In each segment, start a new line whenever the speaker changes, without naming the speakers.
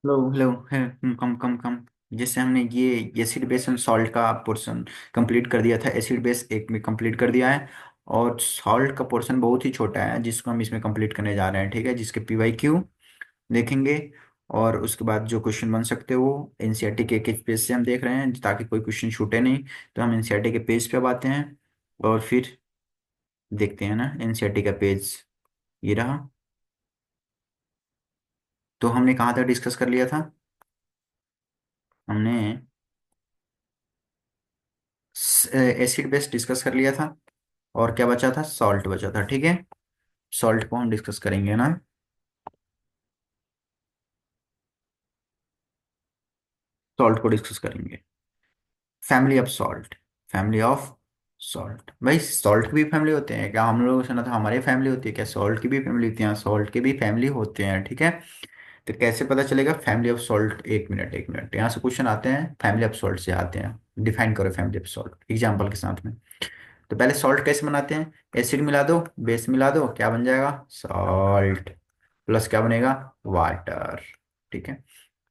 Hello hello है। कम कम कम। जैसे हमने ये एसिड बेस एंड सॉल्ट का पोर्शन कंप्लीट कर दिया था, एसिड बेस एक में कंप्लीट कर दिया है। और सॉल्ट का पोर्शन बहुत ही छोटा है जिसको हम इसमें कंप्लीट करने जा रहे हैं, ठीक है, जिसके PYQ देखेंगे। और उसके बाद जो क्वेश्चन बन सकते हो वो एनसीईआरटी के पेज से हम देख रहे हैं ताकि कोई क्वेश्चन छूटे नहीं। तो हम एनसीईआरटी के पेज पे अब आते हैं और फिर देखते हैं ना एनसीईआरटी का पेज। ये रहा। तो हमने कहाँ तक डिस्कस कर लिया था? हमने एसिड बेस डिस्कस कर लिया था। और क्या बचा था? सॉल्ट बचा था, ठीक है। सॉल्ट को हम डिस्कस करेंगे ना। सॉल्ट को डिस्कस करेंगे। Family of salt. Family of salt. भाई सॉल्ट की भी फैमिली होते हैं क्या? हम लोगों ने सुना था हमारी फैमिली होती है क्या? सॉल्ट की भी फैमिली होती है, सॉल्ट की भी फैमिली होते हैं, ठीक है। तो कैसे पता चलेगा फैमिली ऑफ सॉल्ट? एक मिनट एक मिनट, यहाँ से क्वेश्चन आते हैं, फैमिली ऑफ सॉल्ट से आते हैं। डिफाइन करो फैमिली ऑफ सॉल्ट एग्जाम्पल के साथ में। तो पहले सॉल्ट कैसे बनाते हैं? एसिड मिला दो, बेस मिला दो, क्या बन जाएगा? सॉल्ट। प्लस क्या बनेगा? वाटर। ठीक है।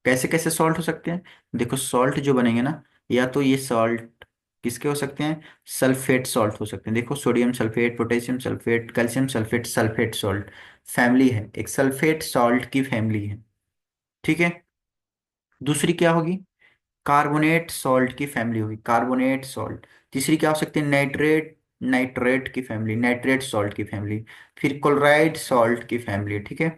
कैसे कैसे सॉल्ट हो सकते हैं? देखो सॉल्ट जो बनेंगे ना, या तो ये सॉल्ट किसके हो सकते हैं? सल्फेट सॉल्ट हो सकते हैं। देखो sodium sulphate, potassium sulphate, calcium sulphate, sulphate salt family है, एक सल्फेट सॉल्ट की फैमिली है, ठीक है। दूसरी क्या होगी? कार्बोनेट सॉल्ट की फैमिली होगी, कार्बोनेट सॉल्ट। तीसरी क्या हो सकती है? नाइट्रेट, नाइट्रेट की फैमिली, नाइट्रेट सॉल्ट की फैमिली। फिर क्लोराइड सॉल्ट की फैमिली, ठीक है।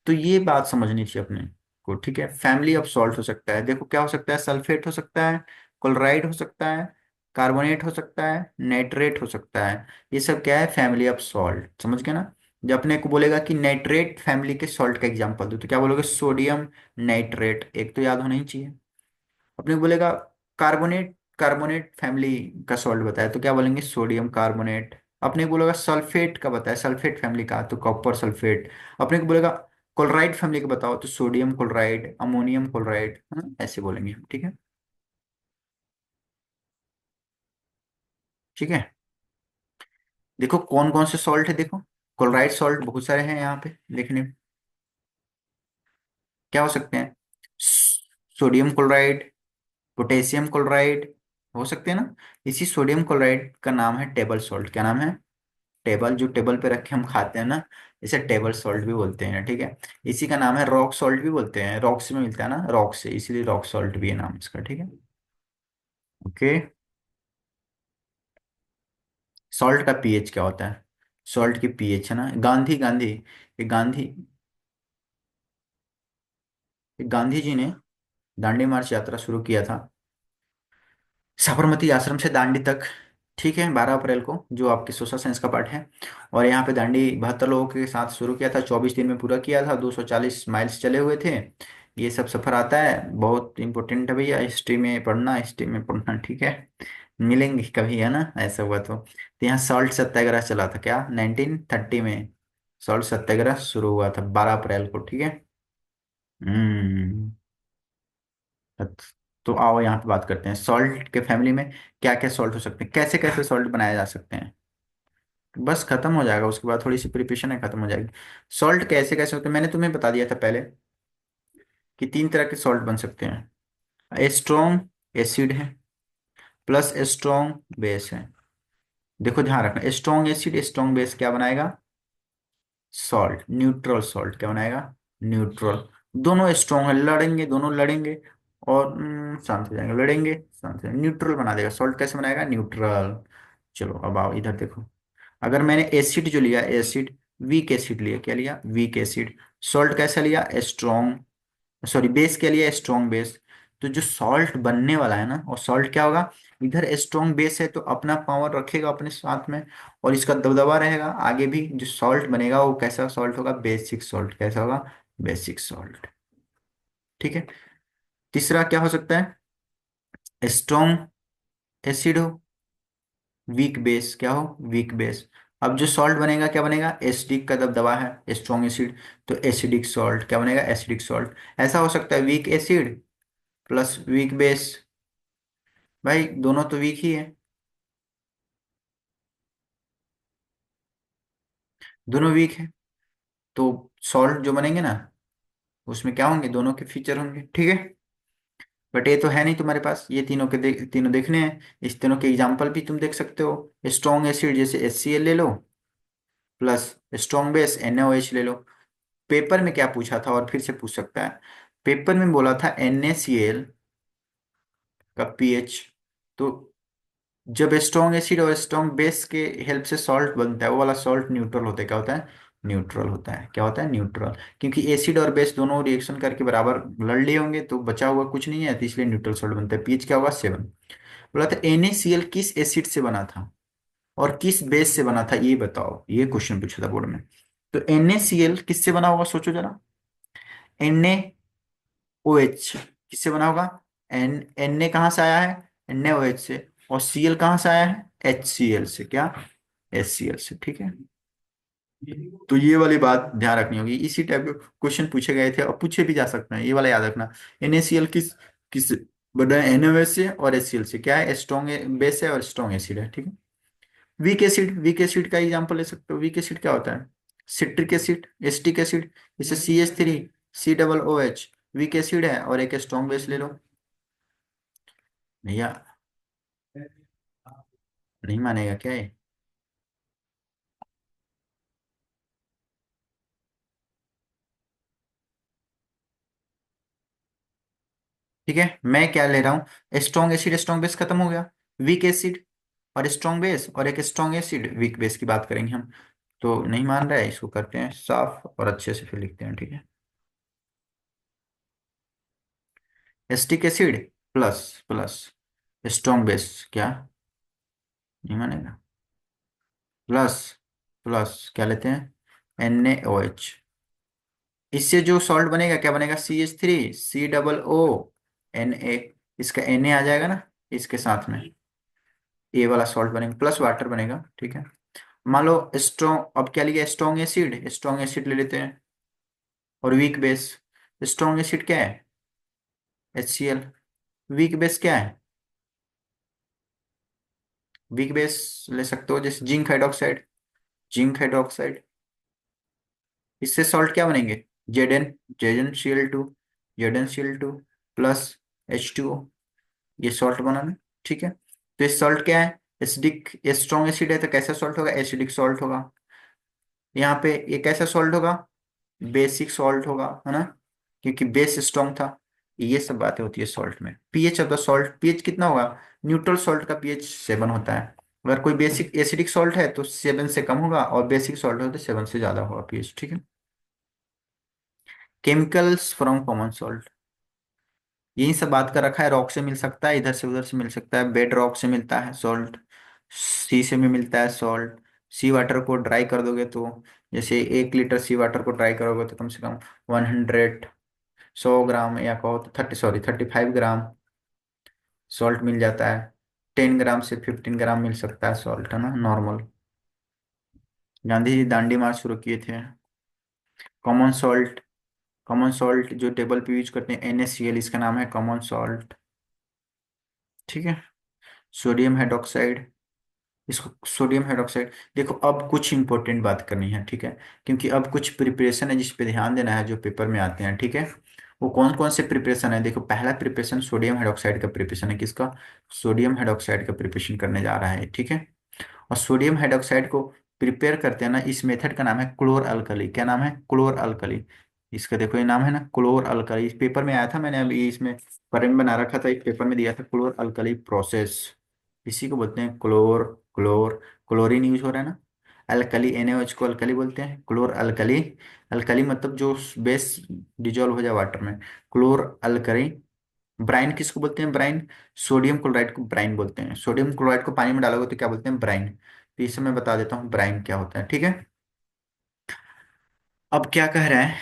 तो ये बात समझनी चाहिए अपने को, ठीक है। फैमिली ऑफ सॉल्ट हो सकता है, देखो क्या हो सकता है? सल्फेट हो सकता है, क्लोराइड हो सकता है, कार्बोनेट हो सकता है, नाइट्रेट हो सकता है। ये सब क्या है? फैमिली ऑफ सॉल्ट, समझ गए ना। जब अपने को बोलेगा कि नाइट्रेट फैमिली के सॉल्ट का एग्जांपल दो, तो क्या बोलोगे? सोडियम नाइट्रेट, एक तो याद होना ही चाहिए। अपने को बोलेगा कार्बोनेट, कार्बोनेट फैमिली का सॉल्ट बताया, तो क्या बोलेंगे? Sodium carbonate. अपने को बोलेगा सल्फेट का बताया, सल्फेट फैमिली का, तो कॉपर सल्फेट। अपने को बोलेगा क्लोराइड फैमिली का बताओ, तो सोडियम क्लोराइड, अमोनियम क्लोराइड, ऐसे बोलेंगे हम, ठीक है। ठीक है। देखो कौन कौन से सॉल्ट है, देखो क्लोराइड सॉल्ट बहुत सारे हैं यहाँ पे देखने में। क्या हो सकते हैं? सोडियम क्लोराइड, पोटेशियम क्लोराइड, हो सकते हैं ना। इसी सोडियम क्लोराइड का नाम है टेबल सॉल्ट। क्या नाम है? टेबल, जो टेबल पे रख के हम खाते हैं ना, इसे टेबल सॉल्ट भी बोलते हैं, ठीक है। इसी का नाम है रॉक सॉल्ट भी बोलते हैं, रॉक्स में मिलता है ना, रॉक से, इसीलिए रॉक सॉल्ट भी है नाम इसका, ठीक है। ओके। सॉल्ट का पीएच क्या होता है? सॉल्ट की पीएच है ना, गांधी गांधी ये गांधी ये गांधी जी ने दांडी मार्च यात्रा शुरू किया था साबरमती आश्रम से दांडी तक, ठीक है, 12 अप्रैल को, जो आपके सोशल साइंस का पार्ट है। और यहाँ पे दांडी 72 लोगों के साथ शुरू किया था, 24 दिन में पूरा किया था, 240 माइल्स चले हुए थे। ये सब सफर आता है, बहुत इंपॉर्टेंट है भैया, हिस्ट्री में पढ़ना, हिस्ट्री में पढ़ना, ठीक है। मिलेंगे कभी, है ना, ऐसा हुआ तो यहाँ सॉल्ट सत्याग्रह चला था, क्या 1930 में सॉल्ट सत्याग्रह शुरू हुआ था 12 अप्रैल को, ठीक है। हम्म। तो आओ यहाँ पे बात करते हैं सॉल्ट के फैमिली में क्या क्या सॉल्ट हो सकते हैं, कैसे कैसे सॉल्ट बनाए जा सकते हैं। बस खत्म हो जाएगा, उसके बाद थोड़ी सी प्रिपरेशन है, खत्म हो जाएगी। सॉल्ट कैसे कैसे होते हैं मैंने तुम्हें बता दिया था पहले कि 3 तरह के सॉल्ट बन सकते हैं। स्ट्रॉन्ग एसिड है, प्लस स्ट्रॉन्ग बेस है। देखो ध्यान रखना, स्ट्रॉन्ग एसिड स्ट्रॉन्ग बेस क्या बनाएगा? सॉल्ट। न्यूट्रल सॉल्ट क्या बनाएगा? न्यूट्रल। दोनों स्ट्रॉन्ग है, लड़ेंगे, दोनों लड़ेंगे और शांत हो जाएंगे, लड़ेंगे शांत हो जाएंगे, न्यूट्रल बना देगा। सॉल्ट कैसे बनाएगा? न्यूट्रल। चलो अब आओ इधर देखो। अगर मैंने एसिड जो लिया, एसिड, वीक एसिड लिया, क्या लिया? Weak acid. सॉल्ट कैसा लिया? स्ट्रॉन्ग, सॉरी बेस क्या लिया? Strong base. तो जो सॉल्ट बनने वाला है ना, और सॉल्ट क्या होगा? इधर स्ट्रॉन्ग बेस है तो अपना पावर रखेगा अपने साथ में, और इसका दबदबा रहेगा आगे भी। जो सॉल्ट बनेगा वो कैसा सॉल्ट होगा? Basic salt. कैसा होगा? बेसिक सॉल्ट, ठीक है। तीसरा क्या हो सकता है? स्ट्रॉन्ग एसिड हो, वीक बेस, क्या हो? Weak base. अब जो सॉल्ट बनेगा क्या बनेगा? एसिडिक का दबदबा है, स्ट्रॉन्ग एसिड, तो एसिडिक सॉल्ट क्या बनेगा? Acidic salt. ऐसा हो सकता है weak acid plus weak base. भाई दोनों तो वीक ही है, दोनों वीक है, तो सॉल्ट जो बनेंगे ना उसमें क्या होंगे, दोनों के फीचर होंगे, ठीक है। बट ये तो है नहीं तुम्हारे पास, ये तीनों के तीनों देखने हैं। इस तीनों के एग्जाम्पल भी तुम देख सकते हो। स्ट्रॉन्ग एसिड जैसे HCl ले लो, प्लस स्ट्रॉन्ग बेस NaOH ले लो। पेपर में क्या पूछा था और फिर से पूछ सकता है। पेपर में बोला था NaCl का पीएच, तो जब स्ट्रॉन्ग एसिड और स्ट्रॉन्ग बेस के हेल्प से सॉल्ट बनता है, वो वाला सॉल्ट न्यूट्रल होता है। क्या होता है? न्यूट्रल होता है। क्या होता है? न्यूट्रल। क्योंकि एसिड और बेस दोनों रिएक्शन करके बराबर लड़ लिए होंगे, तो बचा हुआ कुछ नहीं है, तो इसलिए न्यूट्रल सॉल्ट बनता है। पीएच क्या होगा? 7। बोला था NaCl किस एसिड से बना था और किस बेस से बना था, ये बताओ। ये क्वेश्चन पूछा था बोर्ड में। तो NaCl किससे बना होगा, सोचो जरा। NaOH किससे बना होगा? Na कहाँ से आया है? NaOH से। और Cl कहाँ से आया है? HCl से। क्या? HCl से, ठीक है। तो ये वाली बात ध्यान रखनी होगी, इसी टाइप के क्वेश्चन पूछे गए थे और पूछे भी जा सकते हैं, ये वाला याद रखना। NaCl किस किस बना है? NaOH से और HCl से। क्या है? स्ट्रॉन्ग बेस है और स्ट्रॉन्ग एसिड है, ठीक है। वीक एसिड का एग्जांपल ले सकते हो। वीक एसिड क्या होता है? Citric acid, acetic acid. जैसे CH3COOH वीक एसिड है, और एक स्ट्रॉन्ग बेस ले लो। भैया, नहीं मानेगा क्या ये? ठीक है, मैं क्या ले रहा हूँ, स्ट्रॉन्ग एसिड स्ट्रॉन्ग बेस खत्म हो गया। वीक एसिड और स्ट्रॉन्ग बेस और एक स्ट्रॉन्ग एसिड वीक बेस की बात करेंगे हम। तो नहीं मान रहा है, इसको करते हैं साफ और अच्छे से फिर लिखते हैं, ठीक है। Acetic acid plus plus strong base, क्या? नहीं मानेगा। प्लस प्लस क्या लेते हैं? NaOH। इससे जो सॉल्ट बनेगा क्या बनेगा? CH3COO Na। इसका Na आ जाएगा ना इसके साथ में, ये वाला सॉल्ट बनेगा, प्लस वाटर बनेगा, ठीक है। मान लो स्ट्रॉन्ग, अब क्या लिया? स्ट्रॉन्ग एसिड ले लेते हैं। और वीक बेस, स्ट्रॉन्ग एसिड क्या है? HCl। वीक बेस क्या है? वीक बेस ले सकते हो जैसे जिंक हाइड्रोक्साइड। इससे सॉल्ट क्या बनेंगे? Z Z N C L two plus H2O। ये सॉल्ट बना ना, ठीक है। तो ये सॉल्ट क्या है? एसिडिक। स्ट्रॉन्ग एसिड है तो कैसा सॉल्ट होगा? एसिडिक सॉल्ट होगा। यहाँ पे ये कैसा सॉल्ट होगा? बेसिक सॉल्ट होगा, है ना, क्योंकि बेस स्ट्रॉन्ग था। ये सब बातें होती है सॉल्ट में। PH of the salt, pH कितना होगा? न्यूट्रल सॉल्ट का पीएच 7 होता है। अगर कोई बेसिक एसिडिक सॉल्ट है तो 7 से कम होगा, और बेसिक सॉल्ट है तो 7 से ज्यादा होगा पीएच, ठीक है। केमिकल्स फ्रॉम कॉमन सॉल्ट, यही सब बात कर रखा है। रॉक से मिल सकता है, इधर से उधर से मिल सकता है। बेड रॉक से मिलता है सॉल्ट, सी से भी मिलता है सॉल्ट। सी वाटर को ड्राई कर दोगे तो, जैसे 1 लीटर सी वाटर को ड्राई करोगे तो कम से कम 100 या कहो तो 35 ग्राम सॉल्ट मिल जाता है। 10 ग्राम से 15 ग्राम मिल सकता है सॉल्ट, है ना, नॉर्मल। गांधी जी दांडी मार्च शुरू किए थे। कॉमन सॉल्ट, कॉमन सॉल्ट जो टेबल पे यूज करते हैं NaCl, इसका नाम है कॉमन सॉल्ट, ठीक है। सोडियम हाइड्रोक्साइड, इसको सोडियम हाइड्रोक्साइड। देखो अब कुछ इंपॉर्टेंट बात करनी है, ठीक है, क्योंकि अब कुछ प्रिपरेशन है जिस पे ध्यान देना है, जो पेपर में आते हैं, ठीक है। वो कौन कौन से प्रिपरेशन है? देखो, पहला प्रिपरेशन सोडियम हाइड्रोक्साइड का प्रिपरेशन है। किसका? सोडियम हाइड्रोक्साइड का प्रिपरेशन करने जा रहा है, ठीक है। और सोडियम हाइड्रोक्साइड को प्रिपेयर करते हैं ना, इस मेथड का नाम है क्लोर अल्कली। क्या नाम है? क्लोर अल्कली। इसका देखो ये नाम है ना, क्लोर अल्कली। इस पेपर में आया था, मैंने अभी इसमें परिम बना रखा था, एक पेपर में दिया था, क्लोर अल्कली प्रोसेस। इसी को बोलते हैं क्लोर। क्लोर, क्लोरीन यूज हो रहा है ना। अल्कली NaOH को अल्कली बोलते हैं, क्लोर अल्कली। अल्कली मतलब जो बेस डिजोल्व हो जाए वाटर में, क्लोर अल्कली। ब्राइन किसको बोलते हैं? ब्राइन। सोडियम क्लोराइड को ब्राइन बोलते हैं। सोडियम क्लोराइड को पानी में डालोगे तो क्या बोलते हैं? ब्राइन। तो इसे मैं बता देता हूँ ब्राइन क्या होता है, ठीक है। अब क्या कह रहा है,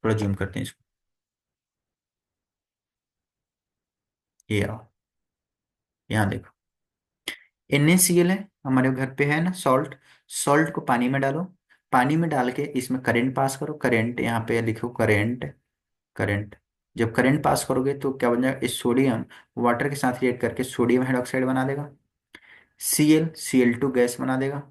थोड़ा जूम करते हैं इसको। ये आओ, यहाँ देखो। NaCl है, हमारे घर पे है ना सॉल्ट। सॉल्ट को पानी में डालो, पानी में डाल के इसमें करंट पास करो। करंट यहाँ पे लिखो, करंट। करंट, जब करंट पास करोगे तो क्या बन जाएगा? इस सोडियम वाटर के साथ रिएक्ट करके सोडियम हाइड्रोक्साइड बना देगा। Cl गैस बना देगा,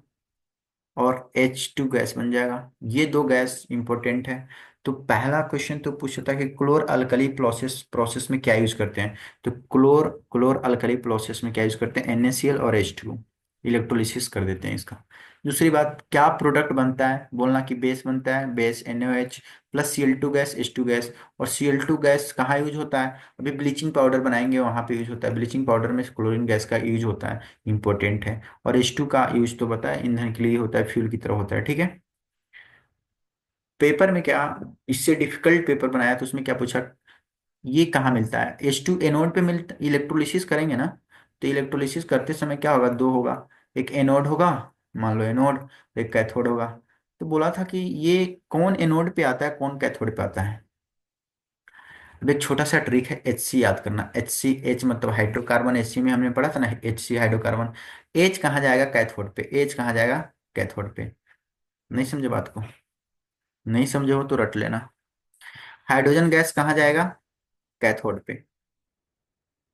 और H2 गैस बन जाएगा। ये दो गैस इंपॉर्टेंट है। तो पहला क्वेश्चन तो पूछा था कि क्लोर अल्कली प्रोसेस प्रोसेस में क्या यूज करते हैं। तो क्लोर क्लोर अल्कली प्रोसेस में क्या यूज करते हैं, NaCl और H2, इलेक्ट्रोलिसिस कर देते हैं इसका। दूसरी बात, क्या प्रोडक्ट बनता है, बोलना कि बेस बनता है, base NaOH plus Cl2 gas H2 gas. और Cl2 गैस कहाँ यूज होता है, अभी ब्लीचिंग पाउडर बनाएंगे वहां पे यूज होता है, ब्लीचिंग पाउडर में क्लोरीन गैस का यूज होता है, इंपॉर्टेंट है। और H2 का यूज तो पता है, ईंधन के लिए होता है, फ्यूल की तरह होता है, ठीक है। पेपर में क्या, इससे डिफिकल्ट पेपर बनाया तो उसमें क्या पूछा, ये कहाँ मिलता है, H2 एनोड पे मिलता, इलेक्ट्रोलिसिस करेंगे ना, तो इलेक्ट्रोलिसिस करते समय क्या होगा, दो होगा, एक एनोड होगा, मान लो एनोड, एक कैथोड होगा। तो बोला था कि ये कौन एनोड पे आता है कौन कैथोड पे आता है। अब एक छोटा सा ट्रिक है, HC याद करना, H मतलब हाइड्रोकार्बन, HC में हमने पढ़ा था ना, HC हाइड्रोकार्बन। H कहाँ जाएगा, कैथोड पे, H कहाँ जाएगा, कैथोड पे। नहीं समझे बात को, नहीं समझे हो तो रट लेना। हाइड्रोजन गैस कहाँ जाएगा, कैथोड पे,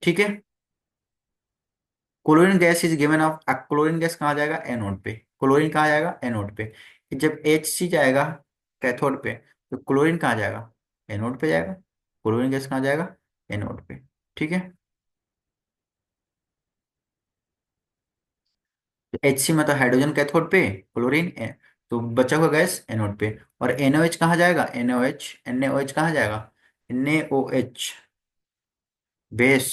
ठीक है। Chlorine gas is given of, chlorine gas कहाँ जाएगा, एनोड पे, क्लोरीन कहाँ जाएगा, एनोड पे। जब HC जाएगा कैथोड पे, तो क्लोरीन कहाँ जाएगा, एनोड पे जाएगा, क्लोरीन गैस कहाँ जाएगा, एनोड पे, ठीक है। तो HC मतलब हाइड्रोजन कैथोड पे, क्लोरीन तो बचा हुआ गैस एनोड पे। और NaOH कहाँ जाएगा, NaOH कहाँ जाएगा, NaOH बेस,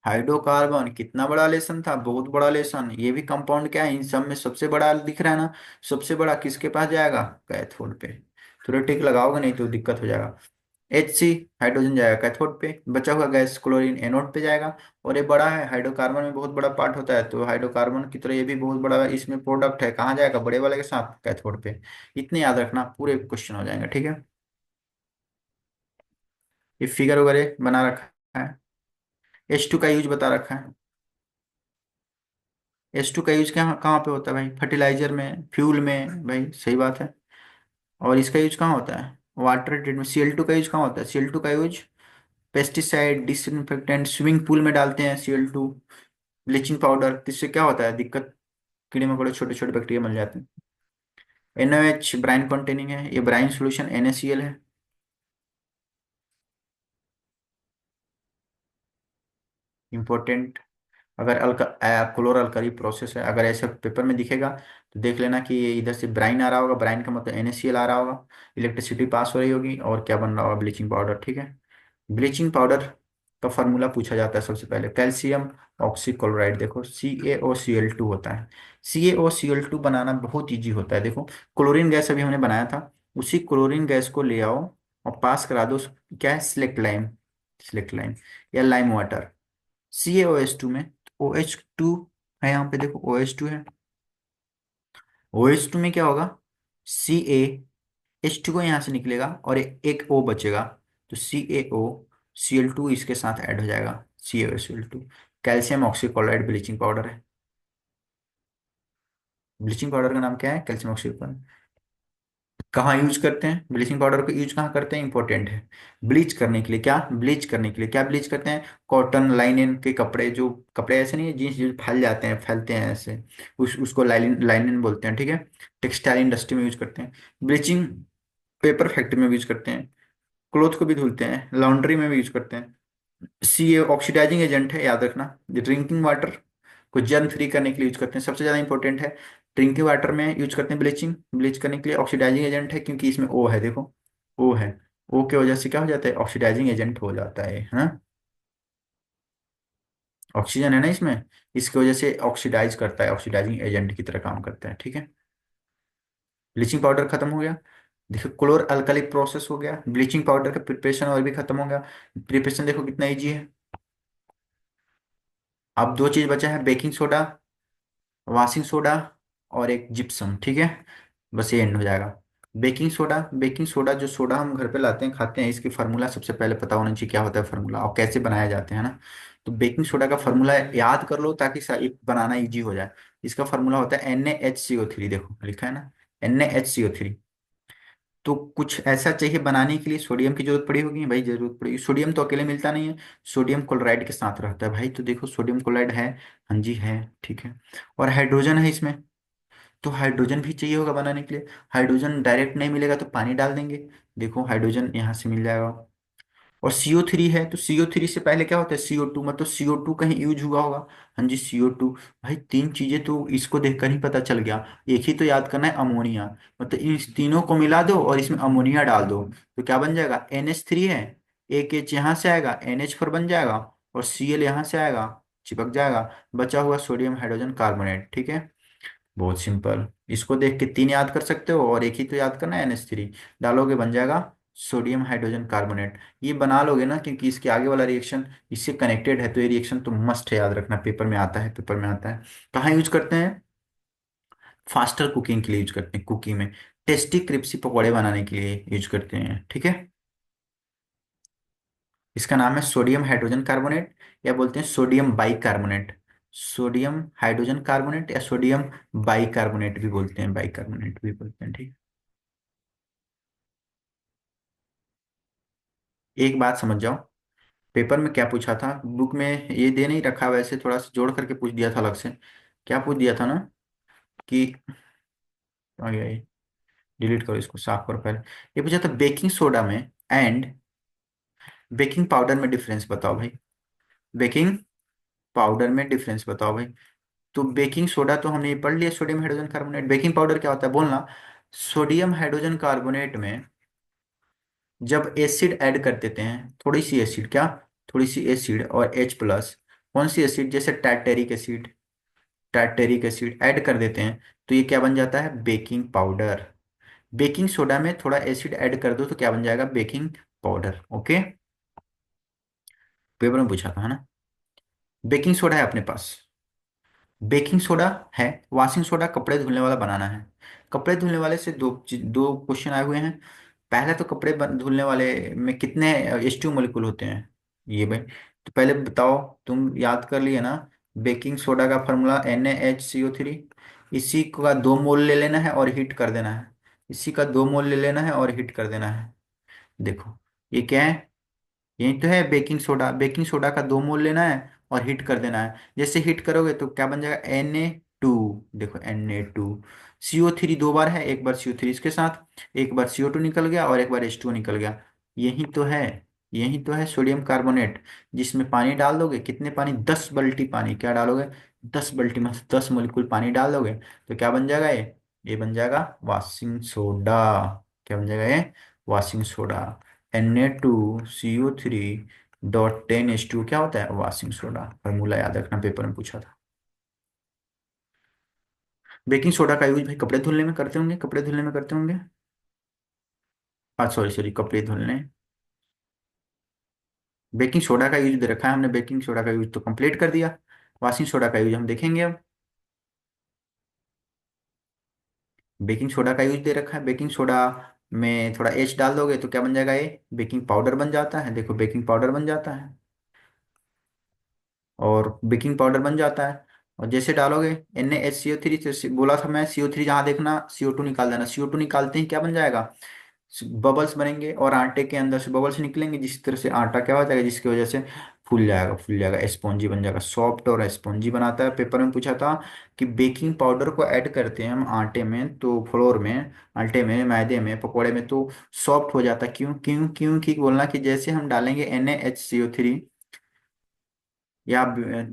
हाइड्रोकार्बन, कितना बड़ा लेसन था, बहुत बड़ा लेसन। ये भी कंपाउंड क्या है, इन सब में सबसे बड़ा दिख रहा है ना, सबसे बड़ा किसके पास जाएगा, कैथोड पे। थोड़ा टिक लगाओगे नहीं तो दिक्कत हो जाएगा। HC हाइड्रोजन जाएगा कैथोड पे, बचा हुआ गैस क्लोरीन एनोड पे जाएगा। और ये बड़ा है, हाइड्रोकार्बन में बहुत बड़ा पार्ट होता है, तो हाइड्रोकार्बन की तरह ये भी बहुत बड़ा है, इसमें प्रोडक्ट है, कहाँ जाएगा, बड़े वाले के साथ, कैथोड पे। इतने याद रखना, पूरे क्वेश्चन हो जाएंगे, ठीक है। ये फिगर वगैरह बना रखा है, H2 का यूज बता रखा है। H2 का यूज कहाँ कहाँ पे होता है भाई, फर्टिलाइजर में, फ्यूल में, भाई सही बात है। और इसका यूज कहाँ होता है, वाटर ट्रीटमेंट। Cl2 का यूज कहाँ होता है, Cl2 का use pesticide, disinfectant, swimming pool में डालते हैं Cl2। ब्लीचिंग पाउडर, इससे क्या होता है दिक्कत, कीड़े मकोड़े छोटे छोटे बैक्टीरिया मर जाते हैं। NaOH ब्राइन कंटेनिंग है, ये ब्राइन सोल्यूशन NaCl है, इंपॉर्टेंट। अगर क्लोर अल्कली प्रोसेस है, अगर ऐसा पेपर में दिखेगा तो देख लेना कि ये इधर से ब्राइन आ रहा होगा, ब्राइन का मतलब NaCl आ रहा होगा, इलेक्ट्रिसिटी पास हो रही होगी, और क्या बन रहा होगा, ब्लीचिंग पाउडर, ठीक है। ब्लीचिंग पाउडर का फॉर्मूला पूछा जाता है सबसे पहले, कैल्शियम ऑक्सीक्लोराइड, देखो CaOCl2 होता है। CaOCl2 बनाना बहुत ईजी होता है, देखो क्लोरीन गैस अभी हमने बनाया था, उसी क्लोरीन गैस को ले आओ और पास करा दो, क्या है, सिलेक्ट लाइम, सिलेक्ट लाइम या लाइम वाटर। CaOH2 में OH2 है, यहाँ पे देखो OH2 है, OH2 में क्या होगा, H2 को यहाँ से निकलेगा और एक O बचेगा, तो CaOCl2 इसके साथ ऐड हो जाएगा, CaOCl2। Calcium oxychloride bleaching powder है, ब्लीचिंग पाउडर का नाम क्या है, कैल्शियम ऑक्सीक्लोराइड। कहाँ यूज करते हैं ब्लीचिंग पाउडर को, यूज कहाँ करते हैं, इंपॉर्टेंट है। ब्लीच करने के लिए, क्या ब्लीच करने के लिए, क्या ब्लीच करते हैं, कॉटन लाइनिन के कपड़े, जो कपड़े ऐसे नहीं है जीन्स जो फैल जाते हैं, फैलते हैं ऐसे, उसको लाइनिन लाइनिन बोलते हैं, ठीक है। टेक्सटाइल इंडस्ट्री में यूज करते हैं ब्लीचिंग, पेपर फैक्ट्री में भी यूज करते हैं, क्लोथ को भी धुलते हैं, लॉन्ड्री में भी यूज करते हैं। सी ए ऑक्सीडाइजिंग एजेंट है, याद रखना। ड्रिंकिंग वाटर को जर्म फ्री करने के लिए यूज करते हैं, सबसे ज्यादा इंपॉर्टेंट है। ड्रिंकिंग वाटर में यूज करते हैं ब्लीचिंग, ब्लीच करने के लिए ऑक्सीडाइजिंग एजेंट है, क्योंकि इसमें ओ है, देखो ओ है, ओ की वजह से क्या हो जाता है, ऑक्सीडाइजिंग एजेंट हो जाता है ना। ऑक्सीजन है ना इसमें, इसकी वजह से ऑक्सीडाइज करता है, ऑक्सीडाइजिंग एजेंट की तरह काम करता है, ठीक है। ब्लीचिंग पाउडर खत्म हो गया, देखो क्लोर अल्कली प्रोसेस हो गया, ब्लीचिंग पाउडर का प्रिपरेशन और भी खत्म हो गया। प्रिपरेशन देखो कितना इजी है। अब दो चीज बचा है, बेकिंग सोडा, वॉशिंग सोडा, और एक जिप्सम, ठीक है। बस ये एंड हो जाएगा। बेकिंग सोडा, बेकिंग सोडा जो सोडा हम घर पे लाते हैं खाते हैं, इसकी फार्मूला सबसे पहले पता होना चाहिए, क्या होता है फार्मूला और कैसे बनाया जाते हैं ना। तो बेकिंग सोडा का फार्मूला याद कर लो ताकि बनाना इजी हो जाए। इसका फार्मूला होता है NaHCO3, देखो लिखा है ना, NaHCO3। तो कुछ ऐसा चाहिए बनाने के लिए, सोडियम की जरूरत पड़ी होगी भाई, जरूरत पड़ेगी, सोडियम तो अकेले मिलता नहीं है, सोडियम क्लोराइड के साथ रहता है भाई, तो देखो सोडियम क्लोराइड है, हाँ जी है, ठीक है। और हाइड्रोजन है इसमें, तो हाइड्रोजन भी चाहिए होगा बनाने के लिए, हाइड्रोजन डायरेक्ट नहीं मिलेगा तो पानी डाल देंगे, देखो हाइड्रोजन यहाँ से मिल जाएगा। और CO3 है तो CO3 से पहले क्या होता है CO2, मतलब CO2 कहीं यूज हुआ होगा। हाँ जी CO2। भाई तीन चीजें तो इसको देखकर ही पता चल गया। एक ही तो याद करना है, अमोनिया। मतलब इन तीनों को मिला दो और इसमें अमोनिया डाल दो तो क्या बन जाएगा, NH3 है। एक H यहाँ से आएगा, NH4 बन जाएगा। और Cl यहाँ से आएगा, चिपक जाएगा। बचा हुआ सोडियम हाइड्रोजन कार्बोनेट, ठीक है। बहुत सिंपल, इसको देख के तीन याद कर सकते हो और एक ही तो याद करना है, NH3 डालोगे बन जाएगा सोडियम हाइड्रोजन कार्बोनेट। ये बना लोगे ना, क्योंकि इसके आगे वाला रिएक्शन इससे कनेक्टेड है, तो ये रिएक्शन तो मस्ट है, याद रखना, पेपर में आता है, पेपर में आता है। कहाँ यूज करते हैं, फास्टर कुकिंग के लिए यूज करते हैं, कुकिंग में। टेस्टी क्रिप्सी पकौड़े बनाने के लिए यूज करते हैं, ठीक है। इसका नाम है सोडियम हाइड्रोजन कार्बोनेट, या बोलते हैं sodium bicarbonate. Sodium hydrogen carbonate या सोडियम बाइकार्बोनेट भी बोलते हैं, बाइकार्बोनेट भी बोलते हैं, ठीक। एक बात समझ जाओ, पेपर में क्या पूछा था, बुक में ये दे नहीं रखा, वैसे थोड़ा सा जोड़ करके पूछ दिया था अलग से। क्या पूछ दिया था ना कि, आ गया ये, डिलीट करो इसको, साफ करो पहले। ये पूछा था बेकिंग सोडा में एंड बेकिंग पाउडर में डिफरेंस बताओ भाई। बेकिंग पाउडर में डिफरेंस बताओ भाई। तो बेकिंग सोडा तो हमने ये पढ़ लिया, sodium hydrogen carbonate. Baking powder क्या होता है बोलना। सोडियम हाइड्रोजन कार्बोनेट में जब एसिड ऐड कर देते हैं, थोड़ी सी एसिड, क्या, थोड़ी सी एसिड और H+, कौन सी एसिड, जैसे tartaric acid, tartaric acid add कर देते हैं, तो ये क्या बन जाता है, बेकिंग पाउडर। बेकिंग सोडा में थोड़ा एसिड ऐड कर दो तो क्या बन जाएगा, बेकिंग पाउडर, ओके। पेपर में पूछा था, है ना। बेकिंग सोडा है अपने पास, बेकिंग सोडा है। वॉशिंग सोडा कपड़े धुलने वाला बनाना है। कपड़े धुलने वाले से दो क्वेश्चन आए हुए हैं। पहले तो कपड़े धुलने वाले में कितने H2 मोलिकुल होते हैं, ये भाई। तो पहले बताओ, तुम याद कर लिए ना, बेकिंग सोडा का फॉर्मूला NaHCO3। इसी का 2 मोल ले लेना है और हीट कर देना है। इसी का 2 मोल ले लेना है और हीट कर देना है। देखो ये क्या है, यही तो है बेकिंग सोडा। बेकिंग सोडा का 2 मोल लेना है और हीट कर देना है। जैसे हीट करोगे तो क्या बन जाएगा, Na2। देखो Na2। CO3 2 बार है, एक बार CO3 इसके साथ, एक बार CO2 निकल गया और एक बार H2 निकल गया। यही तो है, यही तो है सोडियम कार्बोनेट। जिसमें पानी डाल दोगे, कितने पानी, 10 बाल्टी पानी, क्या डालोगे, 10 बाल्टी, मतलब 10 मोलिकुल पानी डाल दोगे तो क्या बन जाएगा ये बन जाएगा वॉशिंग सोडा। क्या बन जाएगा ये, वॉशिंग सोडा। Na2CO3 .10H2 क्या होता है, वॉशिंग सोडा। फॉर्मूला याद रखना, पेपर में पूछा था। बेकिंग सोडा का यूज भाई कपड़े धुलने में करते होंगे, कपड़े धुलने में करते होंगे। हाँ सॉरी सॉरी, कपड़े धुलने। बेकिंग सोडा का यूज दे रखा है हमने, बेकिंग सोडा का यूज तो कंप्लीट कर दिया। वॉशिंग सोडा का यूज हम देखेंगे अब। बेकिंग सोडा का यूज दे रखा है, बेकिंग सोडा में थोड़ा H डाल दोगे तो क्या बन जाएगा, ये बेकिंग पाउडर बन जाता है। देखो बेकिंग पाउडर बन जाता है, और बेकिंग पाउडर बन जाता है। और जैसे डालोगे NaHCO3, जैसे बोला था मैं, CO3 जहाँ देखना CO2 निकाल देना। CO2 निकालते ही क्या बन जाएगा, बबल्स बनेंगे और आटे के अंदर से बबल्स निकलेंगे, जिस तरह से आटा क्या हो जाएगा, जिसकी वजह से फूल जाएगा, फूल जाएगा, स्पॉन्जी बन जाएगा, सॉफ्ट और स्पॉन्जी बनाता है। पेपर में पूछा था कि बेकिंग पाउडर को ऐड करते हैं हम आटे में, तो फ्लोर में, आटे में, मैदे में, पकोड़े में, तो सॉफ्ट हो जाता है। क्यों क्यों क्यों की बोलना कि जैसे हम डालेंगे NaHCO3, या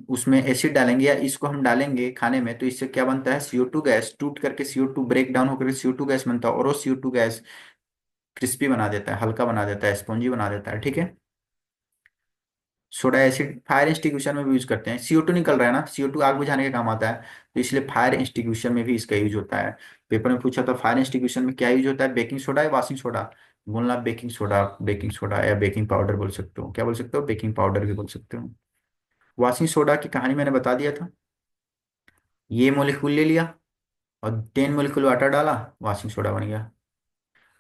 उसमें एसिड डालेंगे या इसको हम डालेंगे खाने में, तो इससे क्या बनता है, CO2 गैस टूट करके CO2 ब्रेक डाउन होकर CO2 गैस बनता है, और वो CO2 गैस क्रिस्पी बना देता है, हल्का बना देता है, स्पॉन्जी बना देता है, ठीक है। सोडा एसिड फायर एक्सटिंग्विशर में भी यूज करते हैं। CO2 निकल रहा है ना, CO2 आग बुझाने के काम आता है, तो इसलिए फायर एक्सटिंग्विशर में भी इसका यूज होता है। पेपर में पूछा था फायर एक्सटिंग्विशर में क्या यूज होता है, बेकिंग सोडा या वॉशिंग सोडा। बोलना बेकिंग सोडा, बेकिंग सोडा या बेकिंग पाउडर बोल सकते हो, क्या बोल सकते हो, बेकिंग पाउडर भी बोल सकते हो। वॉशिंग सोडा की कहानी मैंने बता दिया था। ये मोलिक्यूल ले लिया और 10 मोलिक्यूल वाटर डाला, वॉशिंग सोडा बन गया।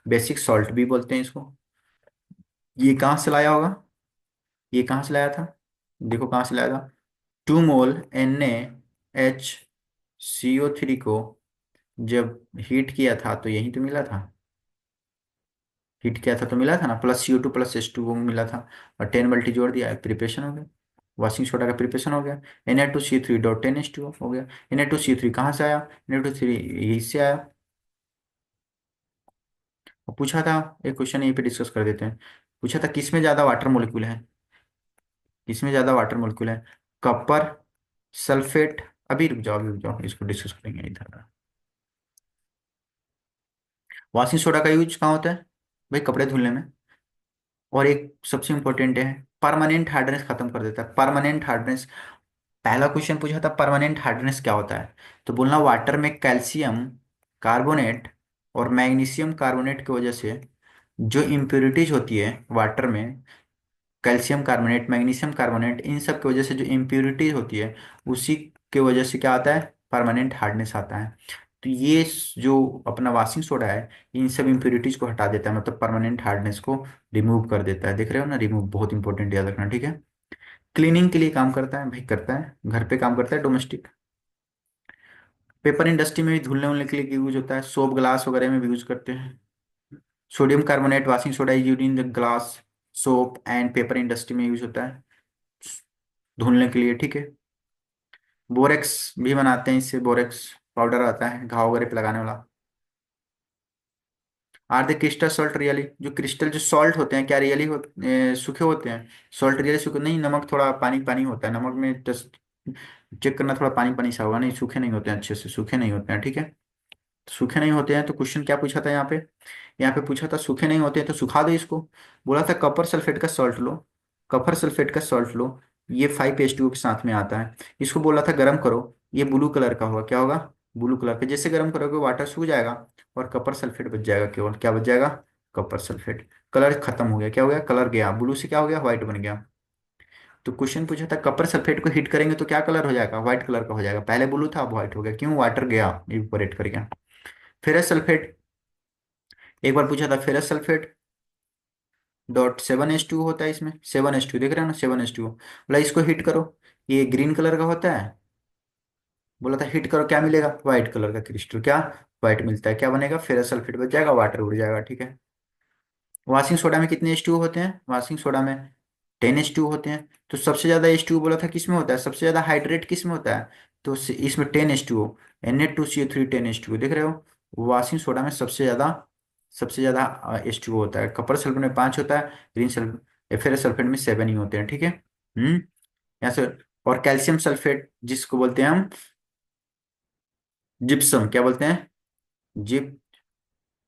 बेसिक सॉल्ट भी बोलते हैं इसको। ये कहाँ से लाया होगा, ये कहाँ से लाया था, देखो कहाँ से लाया था। 2 मोल NaHCO3 को जब हीट किया था तो यही तो मिला था। हीट किया था तो मिला था ना, प्लस CO2 प्लस H2 वो मिला था। और 10 बाल्टी जोड़ दिया, प्रिपरेशन हो गया, वॉशिंग सोडा का प्रिपरेशन हो गया। Na2CO3 .10H2O हो गया। Na2CO3 कहाँ से आया, Na2CO3 यही से आया। और पूछा था, एक क्वेश्चन यहीं पे डिस्कस कर देते हैं। पूछा था किस में ज्यादा वाटर मोलिक्यूल है, किस में ज्यादा वाटर मोलिक्यूल है? कॉपर, सल्फेट, अभी रुक जाओ, अभी रुक जाओ, इसको डिस्कस करेंगे इधर। वॉशिंग सोडा का यूज कहाँ होता है? भाई कपड़े धुलने में। और एक सबसे इंपॉर्टेंट है, परमानेंट हार्डनेस खत्म कर देता है, परमानेंट हार्डनेस। पहला क्वेश्चन पूछा था परमानेंट हार्डनेस क्या होता है, तो बोलना वाटर में कैल्शियम कार्बोनेट और मैग्नीशियम कार्बोनेट की वजह से जो इम्प्योरिटीज होती है वाटर में, कैल्शियम कार्बोनेट, मैग्नीशियम कार्बोनेट, इन सब की वजह से जो इम्प्योरिटीज होती है, उसी के वजह से क्या आता है? परमानेंट हार्डनेस आता है। तो ये जो अपना वॉशिंग सोडा है, इन सब इम्प्योरिटीज को हटा देता है, मतलब परमानेंट हार्डनेस को रिमूव कर देता है। देख रहे हो ना, रिमूव बहुत इंपॉर्टेंट, याद रखना, ठीक है। क्लीनिंग के लिए काम करता है भाई, करता है, घर पे काम करता है, डोमेस्टिक। पेपर इंडस्ट्री में भी धुलने उलने के लिए यूज होता है, सोप ग्लास वगैरह में भी यूज करते हैं। Sodium carbonate washing soda is used in the glass, soap and paper industry में यूज होता है धुलने के लिए, ठीक है। बोरेक्स भी बनाते हैं इससे, बोरेक्स पाउडर आता है घाव वगैरह पे लगाने वाला। Are the crystal salt really, जो क्रिस्टल जो सॉल्ट होते हैं क्या रियली सूखे होते हैं? सॉल्ट रियली सूखे नहीं, नमक थोड़ा पानी पानी होता है, नमक में टेस्ट चेक करना, थोड़ा पानी पानी सा होगा, नहीं सूखे नहीं होते हैं, अच्छे से सूखे नहीं होते हैं, ठीक है। सूखे नहीं होते हैं तो क्वेश्चन क्या पूछा था यहाँ पे? यहाँ पे पूछा था सूखे नहीं होते हैं तो सुखा दो इसको। बोला था कपर सल्फेट का सॉल्ट लो, कपर सल्फेट का सॉल्ट लो, ये 5H2O के साथ में आता है। इसको बोला था गर्म करो, ये ब्लू कलर का होगा, क्या होगा? ब्लू कलर का। जैसे गर्म करोगे वाटर सूख जाएगा और कपर सल्फेट बच जाएगा, केवल क्या बच जाएगा? कपर सल्फेट। कलर खत्म हो गया, क्या हो गया? कलर गया, ब्लू से क्या हो गया? व्हाइट बन गया। तो क्वेश्चन पूछा था कपर सल्फेट को हीट करेंगे तो क्या कलर हो जाएगा? व्हाइट कलर का हो जाएगा, पहले ब्लू था अब व्हाइट हो गया, क्यों? वाटर गया, इवेपोरेट कर गया। फेरस सल्फेट, एक बार पूछा था फेरस सल्फेट .7H2 होता है इसमें, 7H2 देख रहे हो ना, 7H2 बोला इसको हिट करो, ये ग्रीन कलर का होता है। बोला था हिट करो क्या मिलेगा? व्हाइट कलर का क्रिस्टल, क्या? व्हाइट मिलता है, क्या बनेगा? फेरस सल्फेट बच जाएगा, वाटर उड़ जाएगा, ठीक है। वॉशिंग सोडा में कितने H2O होते हैं? वॉशिंग सोडा में 10H2O होते हैं। तो सबसे ज्यादा H2O बोला था किस में होता है, सबसे ज्यादा हाइड्रेट किस में होता है? तो इसमें 10H2O, Na2CO3 10H2O, देख रहे हो। वॉशिंग सोडा में सबसे ज्यादा H2O होता है। कपर सल्फेट में 5 होता है, ग्रीन सल्फेट, फेरस सल्फेट में 7 ही होते हैं, ठीक है। यहाँ से। और कैल्शियम सल्फेट जिसको बोलते हैं हम जिप्सम, क्या बोलते हैं? जिप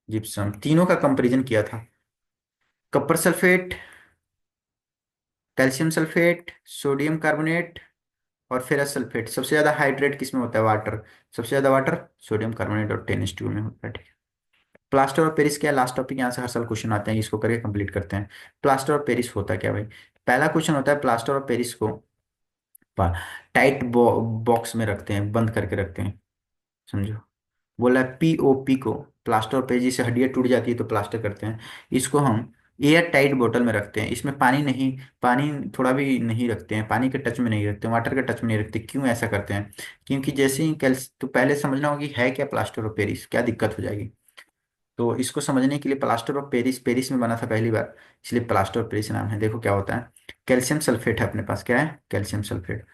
जिप्सम, तीनों का कंपैरिजन किया था। Copper sulphate, calcium sulphate, sodium carbonate और फेरस सल्फेट, सबसे ज्यादा हाइड्रेट किसमें होता है? वाटर। सबसे ज्यादा वाटर सोडियम कार्बोनेट और 10H2O में होता है, ठीक है। प्लास्टर और पेरिस क्या है? लास्ट टॉपिक, यहाँ से हर साल क्वेश्चन आते हैं, इसको करके कंप्लीट करते हैं। प्लास्टर और पेरिस होता क्या भाई? पहला क्वेश्चन होता है प्लास्टर और पेरिस को टाइट बॉक्स में रखते हैं, बंद करके रखते हैं, समझो। बोला है पीओपी को, प्लास्टर और पेज, से हड्डियां टूट जाती है तो प्लास्टर करते हैं, इसको हम एयर टाइट बोतल में रखते हैं, इसमें पानी नहीं, पानी थोड़ा भी नहीं रखते हैं, पानी के टच में नहीं रखते, वाटर के टच में नहीं रखते। क्यों ऐसा करते हैं? क्योंकि जैसे ही कैल्स तो पहले समझना होगी है क्या प्लास्टर और पेरिस, क्या दिक्कत हो जाएगी। तो इसको समझने के लिए, प्लास्टर और पेरिस, पेरिस में बना था पहली बार, इसलिए प्लास्टर और पेरिस नाम है। देखो क्या होता है, कैल्शियम सल्फेट है अपने पास, क्या है? कैल्शियम सल्फेट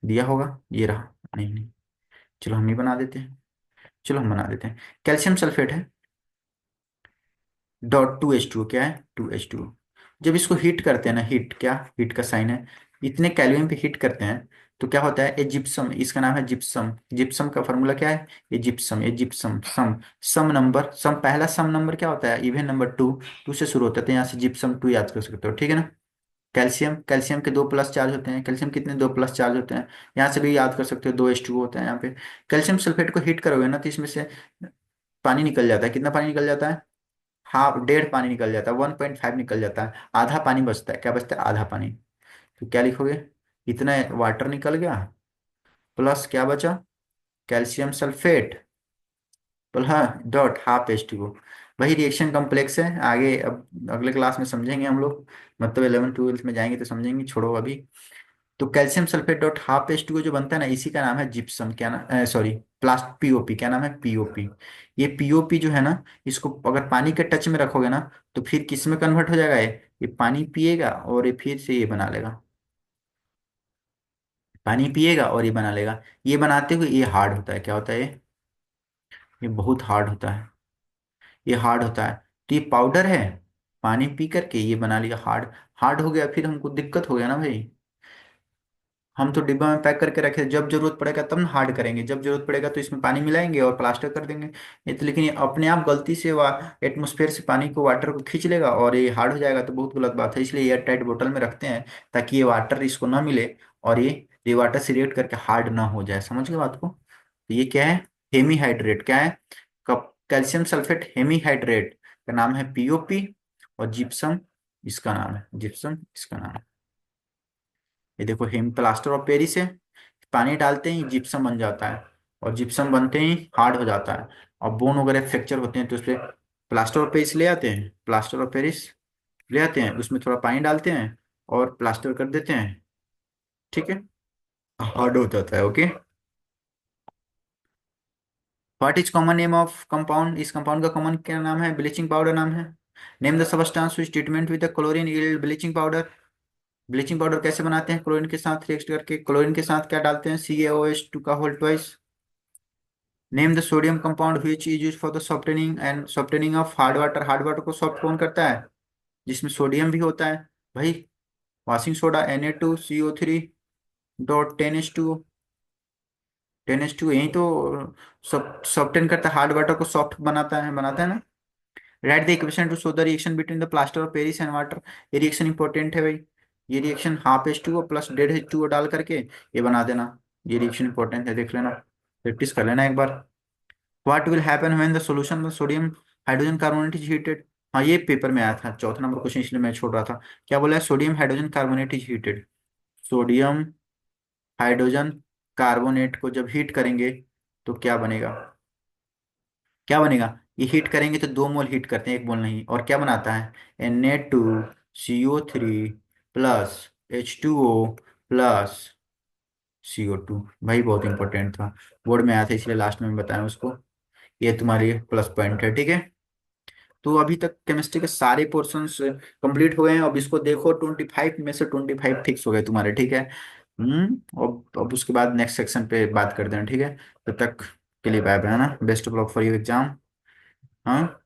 दिया होगा, ये रहा। नहीं नहीं, चलो हम ही बना देते हैं, चलो हम बना देते हैं। कैल्शियम सल्फेट है .2H2O, क्या है? 2H2O। जब इसको हीट करते हैं ना, हीट, क्या हीट का साइन है, इतने केल्विन पे हीट करते हैं तो क्या होता है? ये जिप्सम, इसका नाम है जिप्सम। जिप्सम का फॉर्मूला क्या है? ये जिप्सम, ये जिप्सम, सम, सम नंबर, सम, पहला सम नंबर क्या होता है? इवन नंबर टू, टू से शुरू होता है, तो यहाँ से जिप्सम 2 याद कर सकते हो, ठीक है ना। कैल्शियम, कैल्शियम के 2 प्लस चार्ज होते हैं, कैल्शियम कितने? 2 प्लस चार्ज होते हैं, यहाँ से भी याद कर सकते हो, 2H2O होता है यहाँ पे। कैल्शियम सल्फेट को हीट करोगे ना तो इसमें से पानी निकल जाता है, कितना पानी निकल जाता है? हाफ, डेढ़ पानी निकल जाता है, 1.5 निकल जाता है, आधा पानी बचता है, क्या बचता है? आधा पानी। तो क्या लिखोगे? इतना वाटर निकल गया, प्लस क्या बचा? Calcium sulphate, plus dot ½ H2O। वही रिएक्शन कॉम्प्लेक्स है, आगे अब अगले क्लास में समझेंगे हम लोग, मतलब 11th 12th में जाएंगे तो समझेंगे, छोड़ो अभी। तो कैल्शियम सल्फेट .½ H2O जो बनता है ना, इसी का नाम है जिप्सम, क्या नाम, सॉरी, प्लास्ट पीओपी, क्या नाम है? पीओपी। ये पीओपी जो है ना, इसको अगर पानी के टच में रखोगे ना तो फिर किस में कन्वर्ट हो जाएगा? ये पानी पिएगा और ये फिर से ये बना लेगा, पानी पिएगा और ये बना लेगा। ये बनाते हुए ये हार्ड होता है, क्या होता है ये? ये बहुत हार्ड होता है, ये हार्ड होता है। तो ये पाउडर है, पानी पी करके ये बना लिया हार्ड। हार्ड हो गया, फिर हमको दिक्कत हो गया ना भाई। हम तो डिब्बा में पैक करके रखे, जब जरूरत पड़ेगा तब ना हार्ड करेंगे, जब जरूरत पड़ेगा तो इसमें पानी मिलाएंगे और प्लास्टर कर देंगे। ये तो लेकिन ये अपने आप गलती से एटमोस्फेयर से पानी को, वाटर को खींच लेगा और ये हार्ड हो जाएगा, तो बहुत गलत बात है। इसलिए एयर टाइट बोतल में रखते हैं, ताकि ये वाटर इसको ना मिले और ये वाटर से रिएक्ट करके हार्ड ना हो जाए। समझ गए बात को? तो ये क्या है? हेमी हाइड्रेट क्या है? कप कैल्शियम सल्फेट हेमी हाइड्रेट का नाम है पीओपी। और जिप्सम इसका नाम है, जिप्सम इसका नाम है। ये देखो, हिम प्लास्टर ऑफ पेरिस है, पानी डालते ही जिप्सम बन जाता है, और जिप्सम बनते ही हार्ड हो जाता है। और बोन वगैरह फ्रैक्चर होते हैं तो उसपे प्लास्टर ऑफ पेरिस ले आते हैं, प्लास्टर ऑफ पेरिस ले आते हैं, उसमें थोड़ा पानी डालते हैं और प्लास्टर कर देते हैं। ठीक है, हार्ड हो जाता है। Okay. What is common name of compound? इस कंपाउंड का कॉमन क्या नाम है? ब्लीचिंग पाउडर नाम है। Name the substance which treatment with the chlorine yield bleaching powder. Bleaching powder कैसे बनाते हैं? क्लोरीन के साथ रिएक्ट करके। क्लोरीन के साथ क्या डालते हैं? CaOH2 का whole twice. Name the sodium compound which is use for the softening and softening of hard water. Hard water को सॉफ्ट कौन करता है? जिसमें सोडियम भी होता है भाई। Washing soda Na2CO3 dot 10H2O। 10H2 यही तो सब सॉफ्टन करता है, हार्ड वाटर को सॉफ्ट बनाता है ना। Right the equation two show the reaction between the plaster of Paris and water. ये रिएक्शन इंपॉर्टेंट है भाई। ये रिएक्शन ½ H2O प्लस ½ H2O डाल करके ये बना देना। ये रिएक्शन इंपॉर्टेंट है, देख लेना, प्रैक्टिस कर लेना एक बार। What will happen when the solution sodium hydrogen carbonate is heated. हाँ, ये पेपर में आया था, चौथा नंबर क्वेश्चन, इसलिए मैं छोड़ रहा था। क्या बोला है? Sodium hydrogen carbonate is heated. Sodium hydrogen carbonate को जब हीट करेंगे तो क्या बनेगा? क्या बनेगा? ये हीट करेंगे तो 2 मोल हीट करते हैं, 1 मोल नहीं। और क्या बनाता है? Na2CO3 plus H2O plus CO2। भाई बहुत इंपॉर्टेंट था, बोर्ड में आया था, इसलिए लास्ट में बताया उसको। ये तुम्हारी प्लस पॉइंट है। ठीक है, तो अभी तक केमिस्ट्री के सारे पोर्शंस कंप्लीट हुए हैं। अब इसको देखो, 25 में से 25 फिक्स हो गए तुम्हारे। ठीक है। अब उसके बाद नेक्स्ट सेक्शन पे बात करते हैं। ठीक है, तब तक के लिए बाय बाय, है ना। Best of luck for your exam. हाँ।